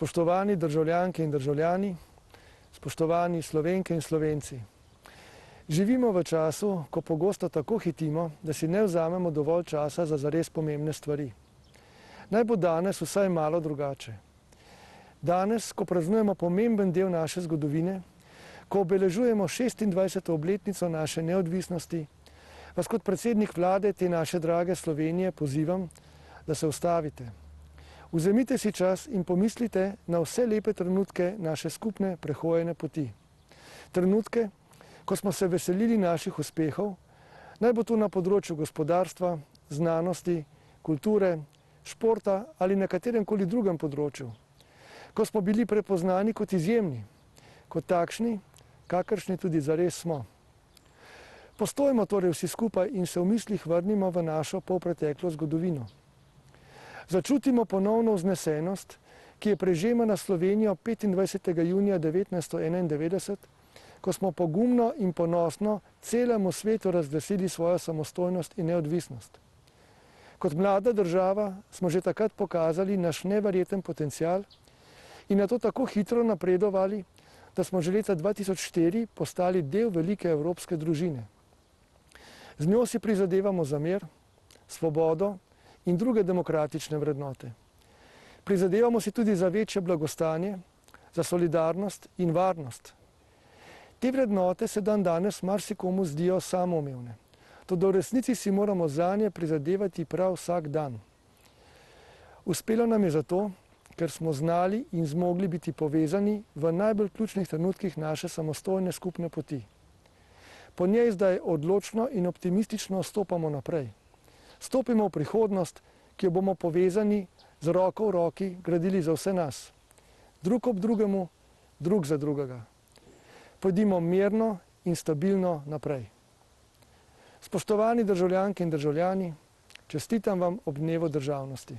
Spoštovani državljanke in državljani, spoštovani Slovenke in Slovenci. Živimo v času, ko pogosto tako hitimo, da si ne vzamemo dovolj časa za zares pomembne stvari. Naj bo danes vsaj malo drugače. Danes, ko praznujemo pomemben del naše zgodovine, ko obeležujemo 26. obletnico naše neodvisnosti, vas kot predsednik vlade te naše drage Slovenije pozivam, da se ustavite. Vzemite si čas in pomislite na vse lepe trenutke naše skupne prehojene poti. Trenutke, ko smo se veselili naših uspehov, naj bo to na področju gospodarstva, znanosti, kulture, športa ali na kateremkoli drugem področju. Ko smo bili prepoznani kot izjemni, kot takšni, kakršni tudi zares smo. Postojimo torej vsi skupaj in se v mislih vrnimo v našo polpreteklo zgodovino. Začutimo ponovno vznesenost, ki je prežemana Slovenijo 25. junija 1991, ko smo pogumno in ponosno celemu svetu razglasili svojo samostojnost in neodvisnost. Kot mlada država smo že takrat pokazali naš neverjeten potencial in na to tako hitro napredovali, da smo že leta 2004 postali del velike evropske družine. Z njo si prizadevamo za mir, svobodo in druge demokratične vrednote. Prizadevamo si tudi za večje blagostanje, za solidarnost in varnost. Te vrednote se danes marsikomu zdijo samoumevne, toda v resnici si moramo zanje prizadevati prav vsak dan. Uspelo nam je zato, ker smo znali in zmogli biti povezani v najbolj ključnih trenutkih naše samostojne skupne poti. Po njej zdaj odločno in optimistično stopamo naprej. Stopimo v prihodnost, ki jo bomo povezani z roko v roki gradili za vse nas. Drug ob drugemu, drug za drugega. Pojdimo mirno in stabilno naprej. Spoštovani državljanke in državljani, čestitam vam ob dnevu državnosti.